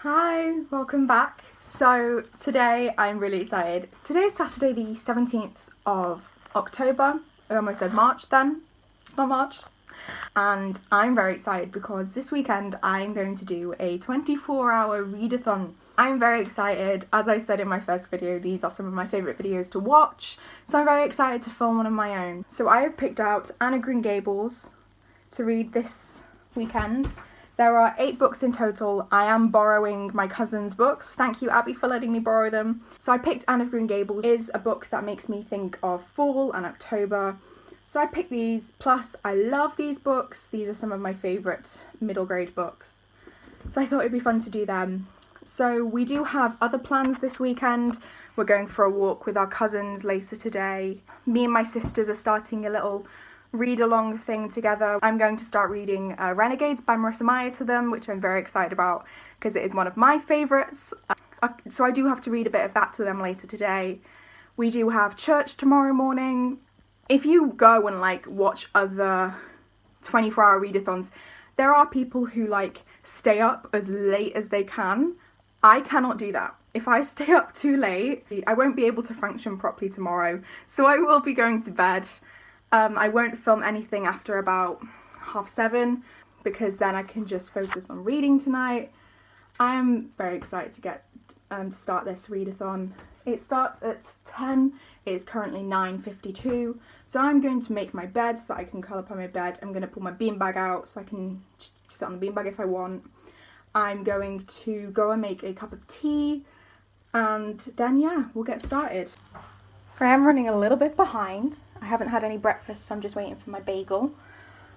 Hi, welcome back. So today I'm really excited. Today is Saturday the 17th of October. I almost said March then. It's not March. And I'm very excited because this weekend I'm going to do a 24-hour readathon. I'm very excited. As I said in my first video, these are some of my favourite videos to watch. So I'm very excited to film one of my own. So I have picked out Anne of Green Gables to read this weekend. There are 8 books in total. I am borrowing my cousin's books. Thank you, Abby, for letting me borrow them. So I picked Anne of Green Gables. It is a book that makes me think of fall and October. So I picked these, plus I love these books. These are some of my favourite middle grade books. So I thought it'd be fun to do them. So we do have other plans this weekend. We're going for a walk with our cousins later today. Me and my sisters are starting a little read-along thing together. I'm going to start reading Renegades by Marissa Meyer to them, which I'm very excited about because it is one of my favourites. So I do have to read a bit of that to them later today. We do have church tomorrow morning. If you go and watch other 24-hour readathons, there are people who stay up as late as they can. I cannot do that. If I stay up too late, I won't be able to function properly tomorrow. So I will be going to bed. I won't film anything after about 7:30 because then I can just focus on reading tonight. I am very excited to get to start this readathon. It starts at 10. It is currently 9:52. So I'm going to make my bed so that I can curl up on my bed. I'm going to pull my beanbag out so I can sit on the beanbag if I want. I'm going to go and make a cup of tea and then yeah, we'll get started. So I am running a little bit behind. I haven't had any breakfast, so I'm just waiting for my bagel.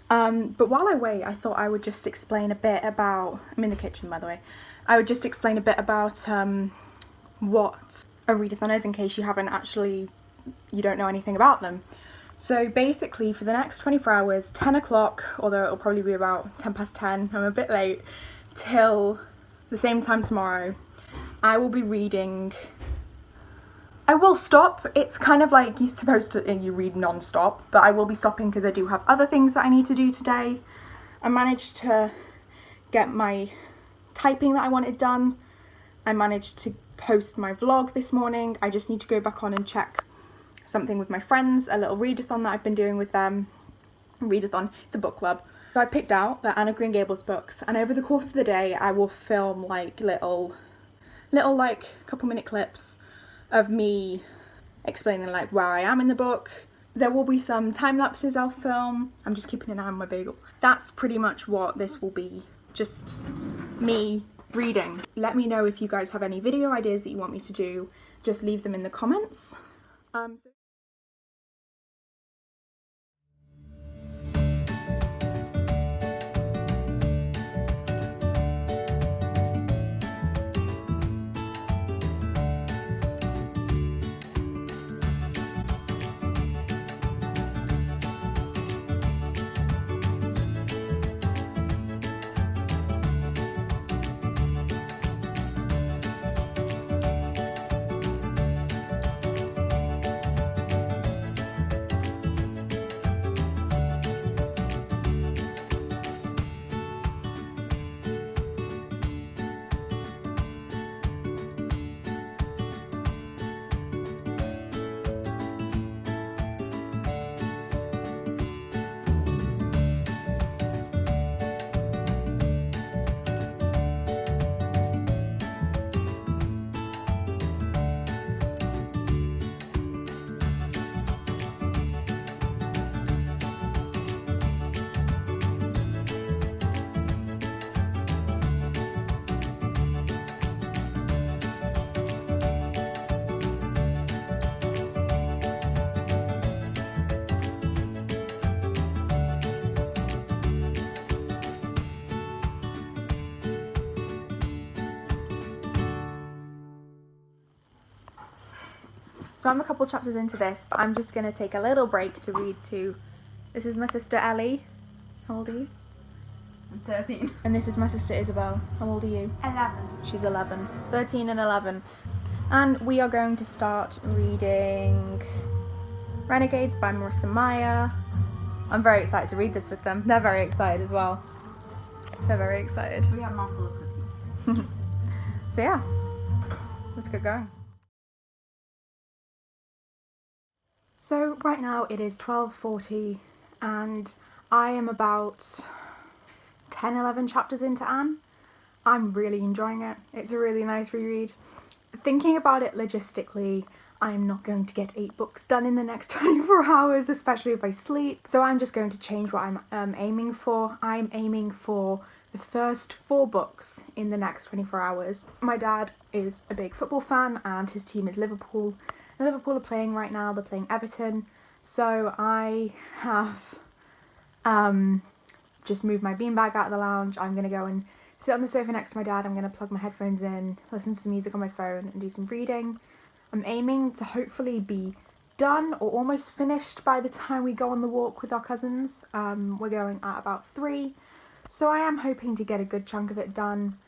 But while I wait, I thought I would just explain a bit about... I'm in the kitchen, by the way. I would just explain a bit about what a readathon is in case you don't know anything about them. So basically, for the next 24 hours, 10 o'clock, although it'll probably be about 10 past 10, I'm a bit late, till the same time tomorrow, I will be reading... I will stop. It's kind of like you're supposed to, you read non-stop, but I will be stopping because I do have other things that I need to do today. I managed to get my typing that I wanted done. I managed to post my vlog this morning. I just need to go back on and check something with my friends, a little readathon that I've been doing with them. Readathon, it's a book club. So I picked out the Anne of Green Gables books, and over the course of the day I will film little couple minute clips of me explaining where I am in the book. There will be some time lapses I'll film. I'm just keeping an eye on my bagel. That's pretty much what this will be, just me reading. Let me know if you guys have any video ideas that you want me to do. Just leave them in the comments. So I'm a couple chapters into this, but I'm just going to take a little break to read to... This is my sister Ellie. How old are you? I'm 13. And this is my sister Isabel. How old are you? 11. She's 11. 13 and 11. And we are going to start reading Renegades by Marissa Meyer. I'm very excited to read this with them. They're very excited as well. They're very excited. We have a mouthful of Christmas. So yeah, let's get going. So right now it is 12:40 and I am about 10-11 chapters into Anne. I'm really enjoying it. It's a really nice reread. Thinking about it logistically, I'm not going to get 8 books done in the next 24 hours, especially if I sleep. So I'm just going to change what I'm aiming for. I'm aiming for the first 4 books in the next 24 hours. My dad is a big football fan and his team is Liverpool. And Liverpool are playing right now, they're playing Everton. So I have just moved my beanbag out of the lounge. I'm going to go and sit on the sofa next to my dad. I'm going to plug my headphones in, listen to some music on my phone and do some reading. I'm aiming to hopefully be done or almost finished by the time we go on the walk with our cousins. We're going at about 3. So I am hoping to get a good chunk of it done.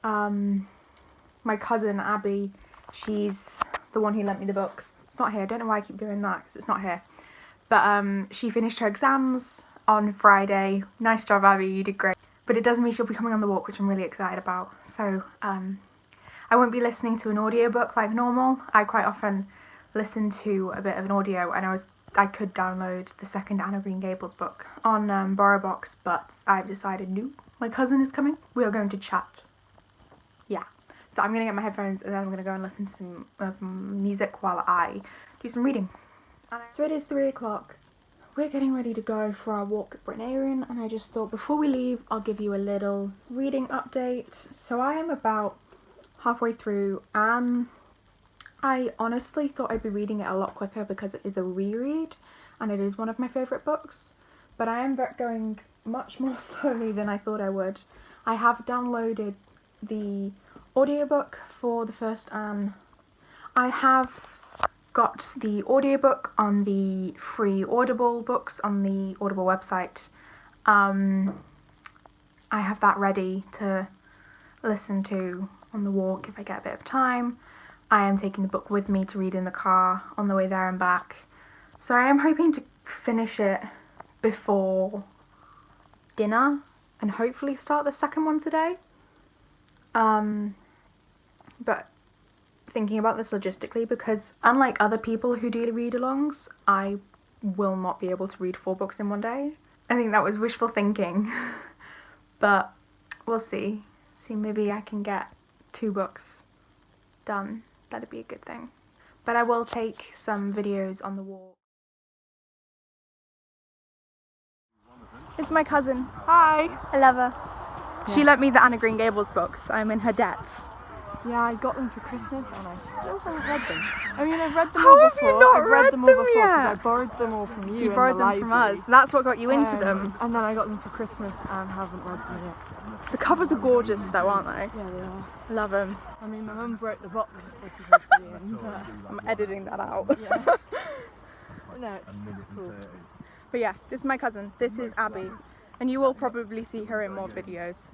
My cousin Abby, she's the one who lent me the books. It's not here. I don't know why I keep doing that because it's not here. But she finished her exams on Friday. Nice job, Abby. You did great. But it does mean she'll be coming on the walk, which I'm really excited about. So I won't be listening to an audiobook like normal. I quite often listen to a bit of an audio, and I could download the second Anne of Green Gables book on BorrowBox, but I've decided no, my cousin is coming. We are going to chat. Yeah. So I'm going to get my headphones and then I'm going to go and listen to some music while I do some reading. So it is 3 o'clock. We're getting ready to go for our walk at Bryn Avon, and I just thought before we leave I'll give you a little reading update. So I am about halfway through and I honestly thought I'd be reading it a lot quicker because it is a reread and it is one of my favourite books, but I am going much more slowly than I thought I would. I have downloaded the audiobook for the first Anne. I have got the audiobook on the free Audible books on the Audible website. I have that ready to listen to on the walk if I get a bit of time. I am taking the book with me to read in the car on the way there and back. So I am hoping to finish it before dinner and hopefully start the second one today. But thinking about this logistically, because unlike other people who do read-alongs, I will not be able to read 4 books in one day. I think that was wishful thinking, but we'll see. See, maybe I can get 2 books done. That'd be a good thing. But I will take some videos on the walk. This is my cousin. Hi. I love her. Yeah. She lent me the Anne of Green Gables books. I'm in her debt. Yeah, I got them for Christmas and I still haven't read them. I mean, I've read them How all have before. you not I've read read them all them before yet? because I borrowed them all from you. You in borrowed the them from library. us. That's what got you into them. And then I got them for Christmas and haven't read them yet. The covers are gorgeous though, aren't they? Yeah, they are. Love them. I mean, my mum broke the box. This is supposed to be in, but I'm editing that out. yeah. No, it's cool. But yeah, this is my cousin. This is Abby. And you will probably see her in more videos.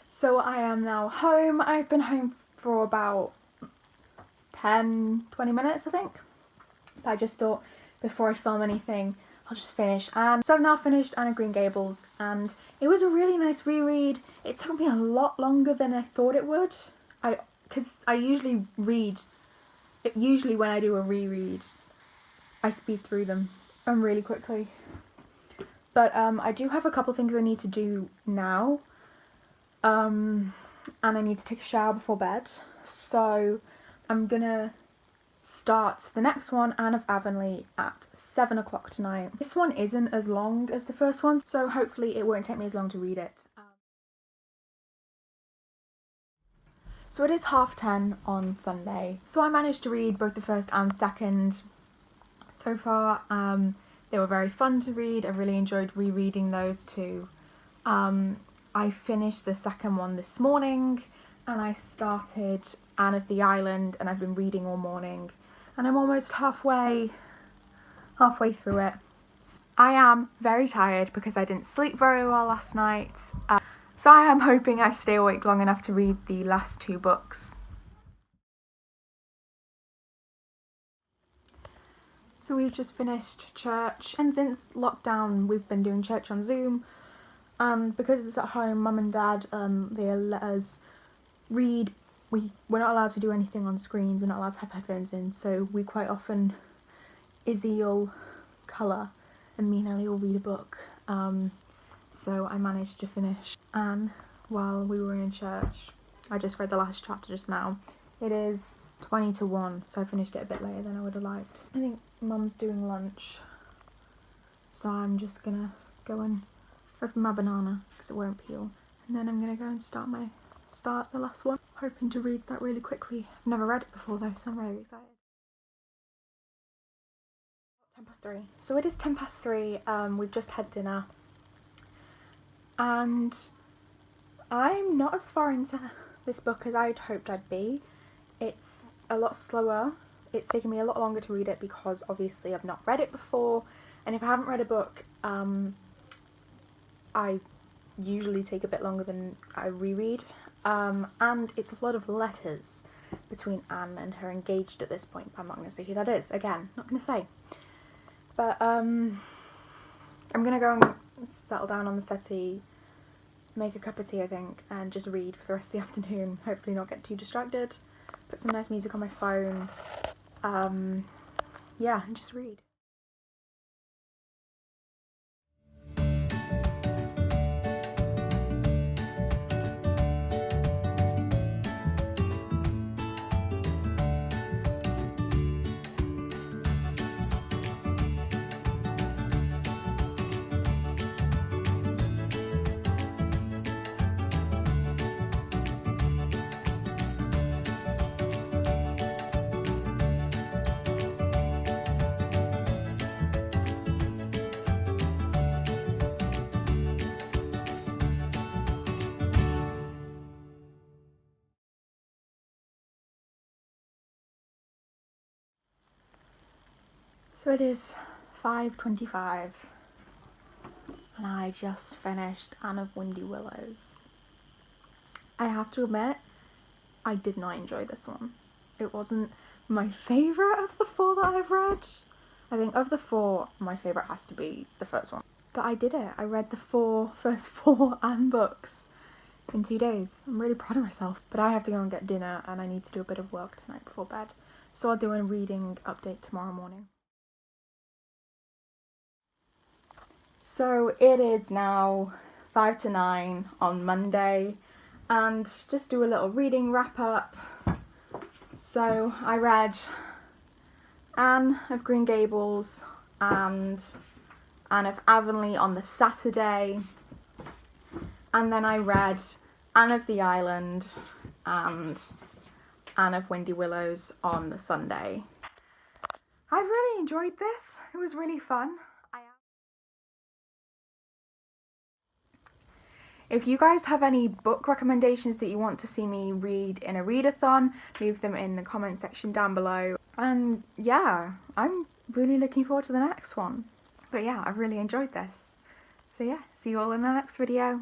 So I am now home. I've been home for about 10-20 minutes, I think. But I just thought before I film anything, I'll just finish. And so I've now finished Anne of Green Gables, and it was a really nice reread. It took me a lot longer than I thought it would. Because I usually read, usually when I do a reread, I speed through them really quickly. But I do have a couple things I need to do now. And I need to take a shower before bed, so I'm gonna start the next one, Anne of Avonlea, at 7 o'clock tonight. This one isn't as long as the first one, so hopefully it won't take me as long to read it. So it is 10:30 on Sunday, so I managed to read both the first and second so far. They were very fun to read. I really enjoyed rereading those two. I finished the second one this morning, and I started Anne of the Island, and I've been reading all morning, and I'm almost halfway through it. I am very tired because I didn't sleep very well last night, so I am hoping I stay awake long enough to read the last two books. So we've just finished church, and since lockdown we've been doing church on Zoom, and because it's at home, Mum and Dad, they let us read. We're not allowed to do anything on screens, we're not allowed to have headphones in, so we quite often, Izzy will colour and me and Ellie will read a book. So I managed to finish Anne while we were in church. I just read the last chapter just now. It is 20 to 1, so I finished it a bit later than I would have liked. I think Mum's doing lunch, so I'm just gonna go and open my banana because it won't peel, and then I'm gonna go and start the last one. Hoping to read that really quickly. I've never read it before though, so I'm really excited. 3:10. So it is 3:10. We've just had dinner, and I'm not as far into this book as I'd hoped I'd be. It's a lot slower. It's taken me a lot longer to read it because obviously I've not read it before, and if I haven't read a book, I usually take a bit longer than I reread, and it's a lot of letters between Anne and her engaged at this point. I'm not going to say who that is, again, not going to say. But I'm going to go and settle down on the settee, make a cup of tea I think, and just read for the rest of the afternoon, hopefully not get too distracted, put some nice music on my phone, yeah, and just read. So it is 5:25, and I just finished Anne of Windy Willows. I have to admit, I did not enjoy this one. It wasn't my favourite of the four that I've read. I think of the four, my favourite has to be the first one. But I did it. I read the first four Anne books in 2 days. I'm really proud of myself. But I have to go and get dinner, and I need to do a bit of work tonight before bed. So I'll do a reading update tomorrow morning. So it is now 5 to 9 on Monday, and just do a little reading wrap up. So I read Anne of Green Gables and Anne of Avonlea on the Saturday, and then I read Anne of the Island and Anne of Windy Willows on the Sunday. I really enjoyed this. It was really fun. If you guys have any book recommendations that you want to see me read in a readathon, leave them in the comment section down below. And yeah, I'm really looking forward to the next one. But yeah, I really enjoyed this. So yeah, see you all in the next video.